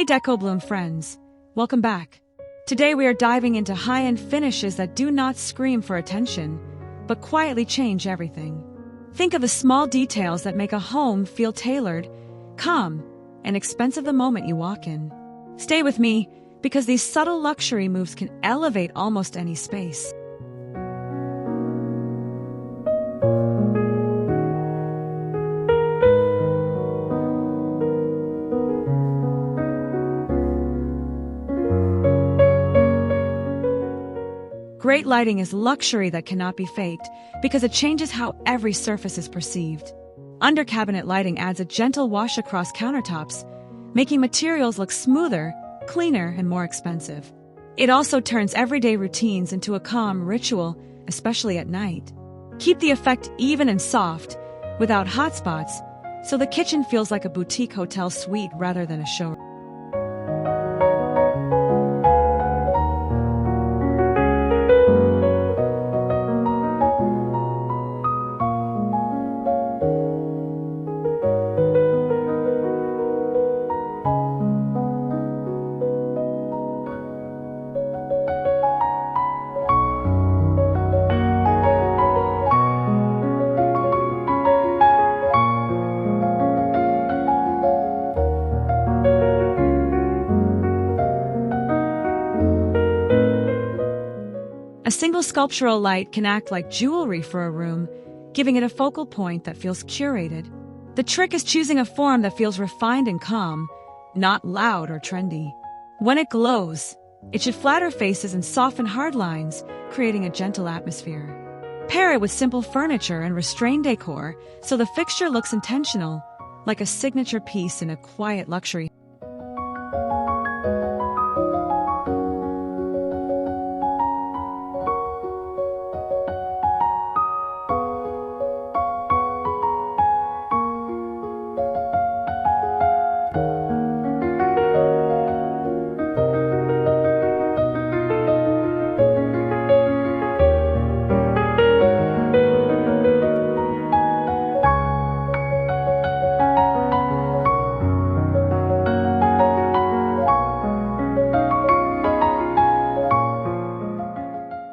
Hey Decobloom friends, welcome back. Today we are diving into high-end finishes that do not scream for attention, but quietly change everything. Think of the small details that make a home feel tailored, calm, and expensive the moment you walk in. Stay with me, because these subtle luxury moves can elevate almost any space. Great lighting is luxury that cannot be faked because it changes how every surface is perceived. Under-cabinet lighting adds a gentle wash across countertops, making materials look smoother, cleaner, and more expensive. It also turns everyday routines into a calm ritual, especially at night. Keep the effect even and soft, without hot spots, so the kitchen feels like a boutique hotel suite rather than a showroom. A single sculptural light can act like jewelry for a room, giving it a focal point that feels curated. The trick is choosing a form that feels refined and calm, not loud or trendy. When it glows, it should flatter faces and soften hard lines, creating a gentle atmosphere. Pair it with simple furniture and restrained decor so the fixture looks intentional, like a signature piece in a quiet luxury.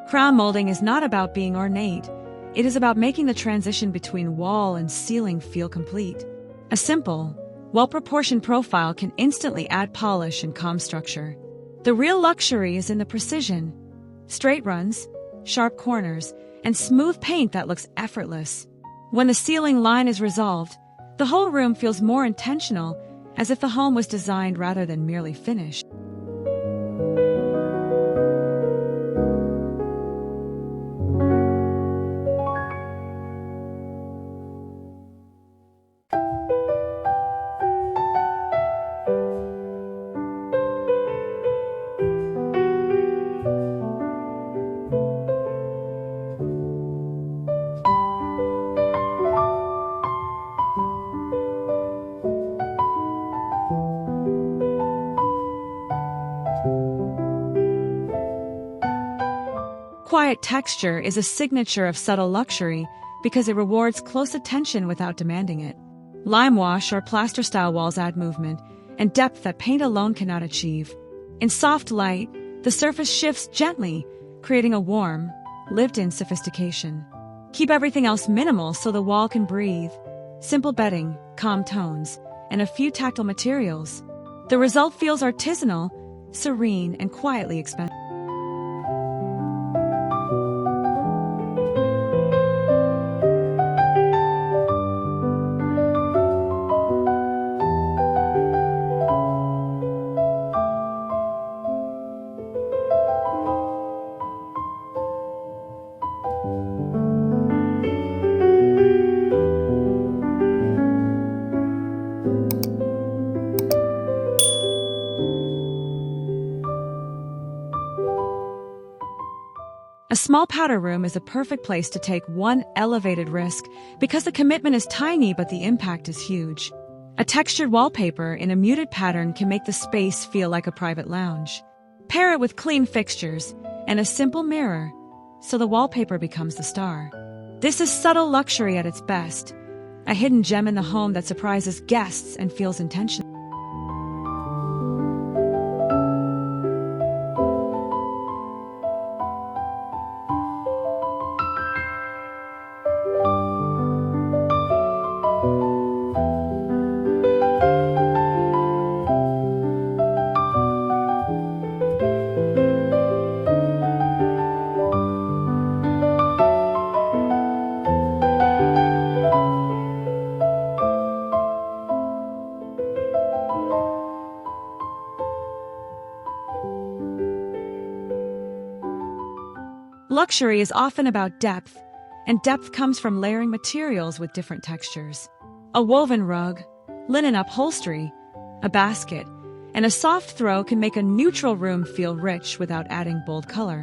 Crown molding is not about being ornate. It is about making the transition between wall and ceiling feel complete. A simple, well-proportioned profile can instantly add polish and calm structure. The real luxury is in the precision. Straight runs, sharp corners, and smooth paint that looks effortless. When the ceiling line is resolved, the whole room feels more intentional, as if the home was designed rather than merely finished. Quiet texture is a signature of subtle luxury because it rewards close attention without demanding it. Limewash or Plaster style walls add movement and depth that paint alone cannot achieve. In soft light, the surface shifts gently, creating a warm, lived-in sophistication. Keep everything else minimal so the wall can breathe. Simple bedding, calm tones, and a few tactile materials. The result feels artisanal, serene, and quietly expensive. A small powder room is a perfect place to take one elevated risk because the commitment is tiny but the impact is huge. A textured wallpaper in a muted pattern can make the space feel like a private lounge. Pair it with clean fixtures and a simple mirror, so the wallpaper becomes the star. This is subtle luxury at its best, a hidden gem in the home that surprises guests and feels intentional. luxury is often about depth, and depth comes from layering materials with different textures. A woven rug, linen upholstery, a basket, and a soft throw can make a neutral room feel rich without adding bold color.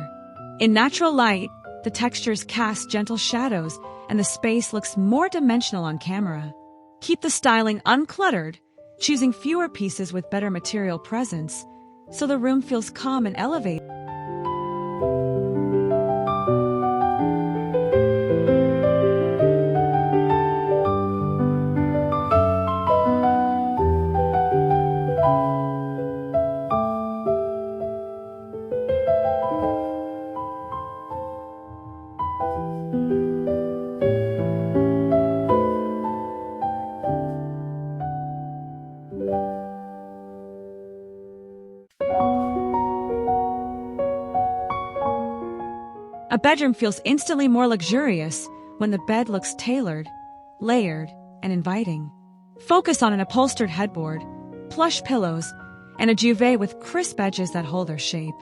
In natural light, the textures cast gentle shadows and the space looks more dimensional on camera. Keep the styling uncluttered, choosing fewer pieces with better material presence, so the room feels calm and elevated. A bedroom feels instantly more luxurious when the bed looks tailored, layered, and inviting. Focus on an upholstered headboard, plush pillows, and a duvet with crisp edges that hold their shape.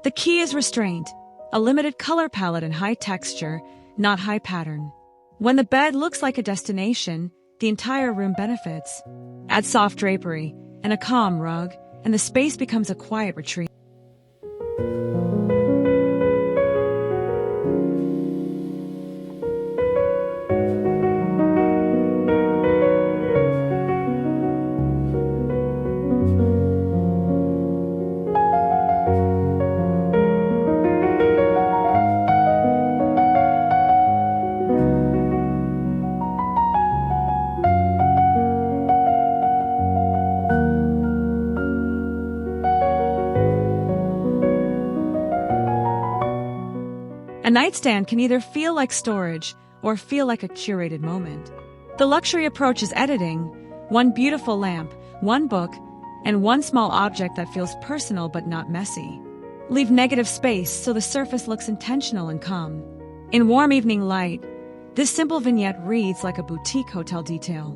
The key is restraint, a limited color palette and high texture, not high pattern. When the bed looks like a destination, the entire room benefits. Add soft drapery and a calm rug, and the space becomes a quiet retreat. A nightstand can either feel like storage or feel like a curated moment. The luxury approach is editing: one beautiful lamp, one book, and one small object that feels personal but not messy. Leave negative space so the surface looks intentional and calm. In warm evening light, this simple vignette reads like a boutique hotel detail.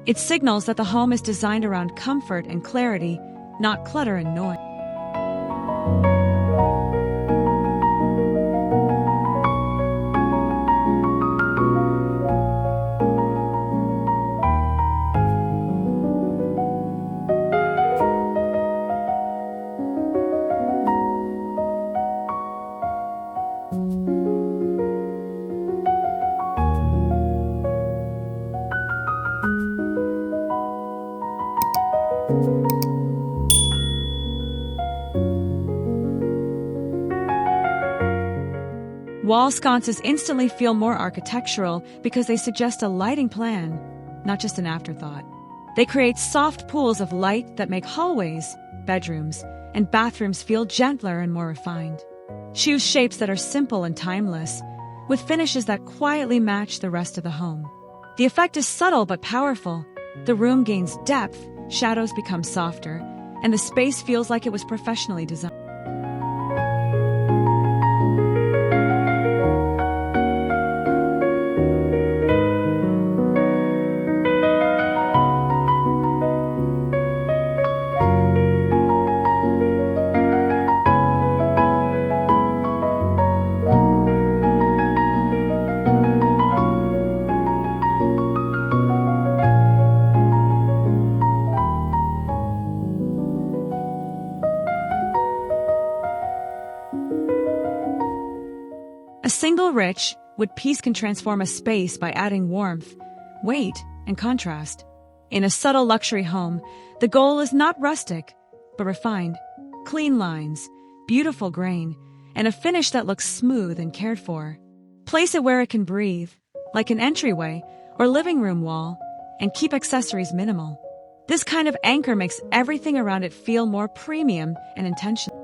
It signals that the home is designed around comfort and clarity, not clutter and noise. Wall sconces instantly feel more architectural because they suggest a lighting plan, not just an afterthought. They create soft pools of light that make hallways, bedrooms, and bathrooms feel gentler and more refined. Choose shapes that are simple and timeless, with finishes that quietly match the rest of the home. The effect is subtle but powerful. The room gains depth, shadows become softer, and the space feels like it was professionally designed. A single rich wood piece can transform a space by adding warmth, weight, and contrast. In a subtle luxury home, the goal is not rustic, but refined. Clean lines, beautiful grain, and a finish that looks smooth and cared for. Place it where it can breathe, like an entryway or living room wall, and keep accessories minimal. This kind of anchor makes everything around it feel more premium and intentional.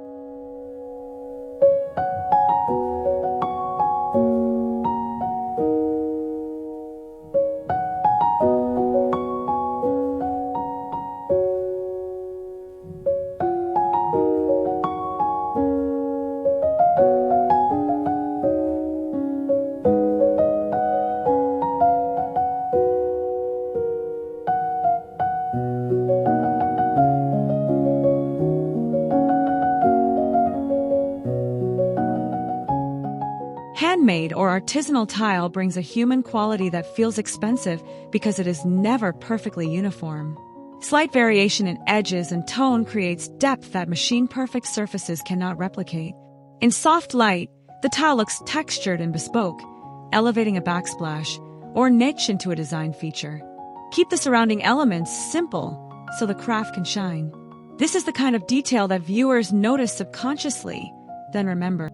handmade or artisanal tile brings a human quality that feels expensive because it is never perfectly uniform. Slight variation in edges and tone creates depth that machine-perfect surfaces cannot replicate. In soft light, the tile looks textured and bespoke, elevating a backsplash or niche into a design feature. Keep the surrounding elements simple so the craft can shine. This is the kind of detail that viewers notice subconsciously, then remember.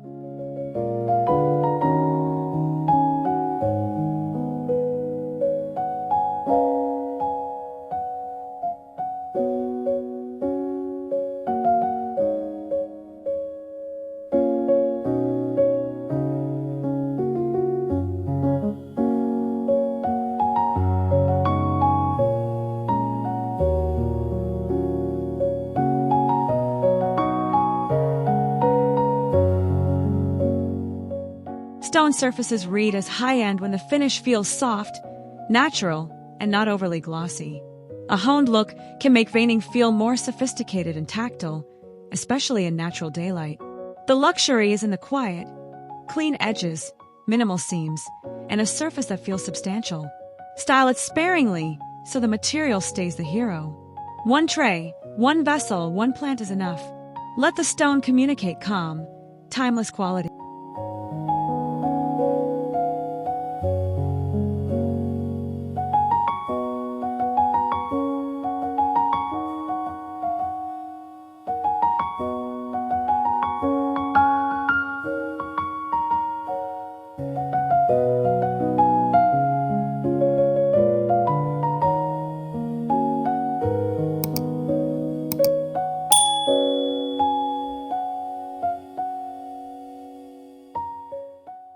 Stone surfaces read as high-end when the finish feels soft, natural, and not overly glossy. A honed look can make veining feel more sophisticated and tactile, especially in natural daylight. The luxury is in the quiet, clean edges, minimal seams, and a surface that feels substantial. Style it sparingly so the material stays the hero. One tray, one vessel, one plant is enough. Let the stone communicate calm, timeless quality.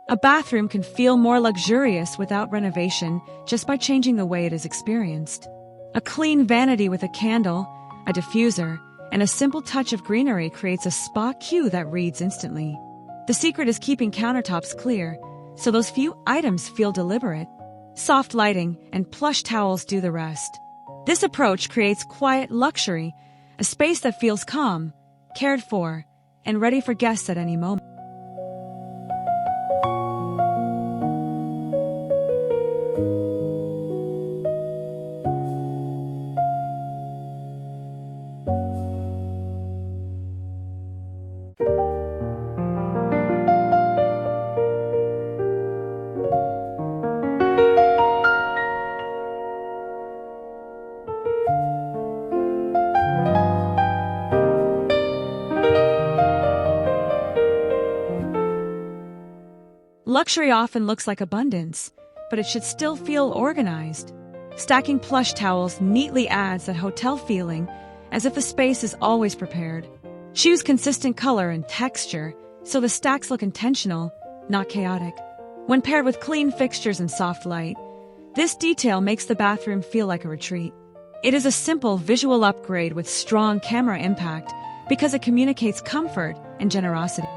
A bathroom can feel more luxurious without renovation just by changing the way it is experienced. A clean vanity with a candle, a diffuser, and a simple touch of greenery creates a spa cue that reads instantly. The secret is keeping countertops clear, so those few items feel deliberate. Soft lighting and plush towels do the rest. This approach creates quiet luxury, a space that feels calm, cared for, and ready for guests at any moment. Luxury often looks like abundance, but it should still feel organized. Stacking plush towels neatly adds that hotel feeling, as if the space is always prepared. Choose consistent color and texture so the stacks look intentional, not chaotic. When paired with clean fixtures and soft light, this detail makes the bathroom feel like a retreat. It is a simple visual upgrade with strong camera impact because it communicates comfort and generosity.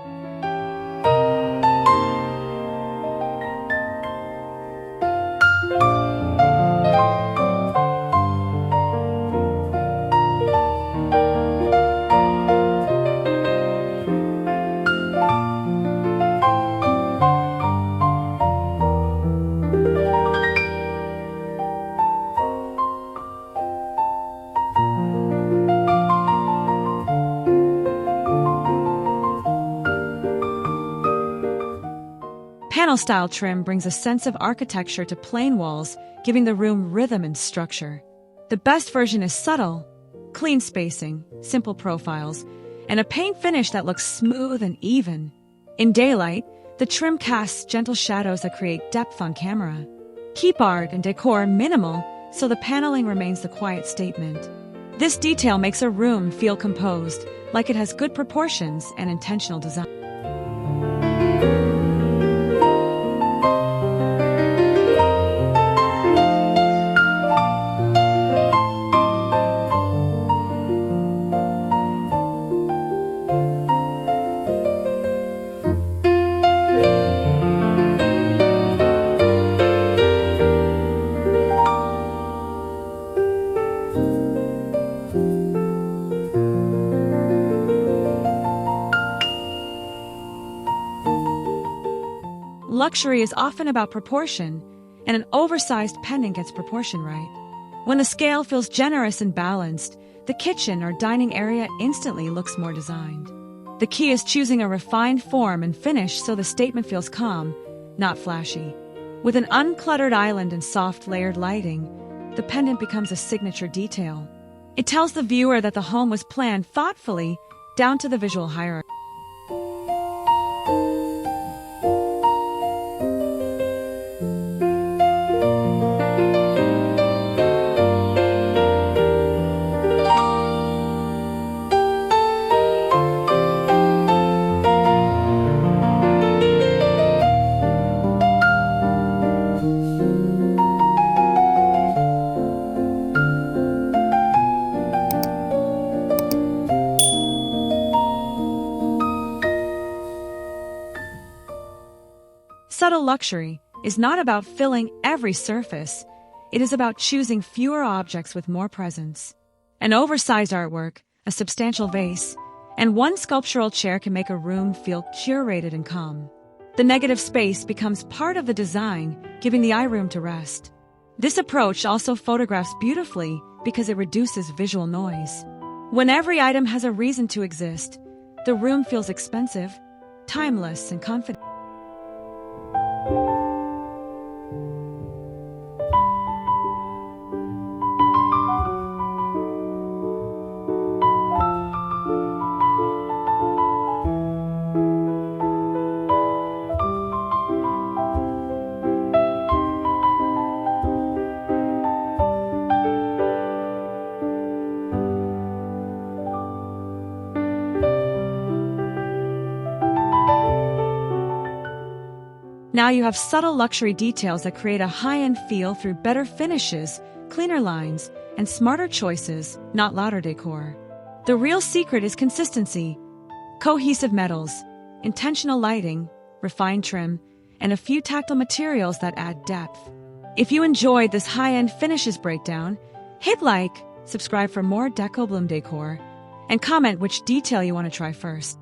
Panel-style trim brings a sense of architecture to plain walls, giving the room rhythm and structure. The best version is subtle, clean spacing, simple profiles, and a paint finish that looks smooth and even. In daylight, the trim casts gentle shadows that create depth on camera. Keep art and decor minimal so the paneling remains the quiet statement. This detail makes a room feel composed, like it has good proportions and intentional design. Luxury is often about proportion, and an oversized pendant gets proportion right. When the scale feels generous and balanced, the kitchen or dining area instantly looks more designed. The key is choosing a refined form and finish so the statement feels calm, not flashy. With an uncluttered island and soft layered lighting, the pendant becomes a signature detail. It tells the viewer that the home was planned thoughtfully, down to the visual hierarchy. Subtle luxury is not about filling every surface. It is about choosing fewer objects with more presence. An oversized artwork, a substantial vase, and one sculptural chair can make a room feel curated and calm. The negative space becomes part of the design, giving the eye room to rest. This approach also photographs beautifully because it reduces visual noise. When every item has a reason to exist, the room feels expensive, timeless, and confident. Now you have subtle luxury details that create a high-end feel through better finishes, cleaner lines, and smarter choices, not louder decor. The real secret is consistency. Cohesive metals, intentional lighting, refined trim, and a few tactile materials that add depth. If you enjoyed this high-end finishes breakdown, hit like, subscribe for more Decobloom decor, and comment which detail you want to try first.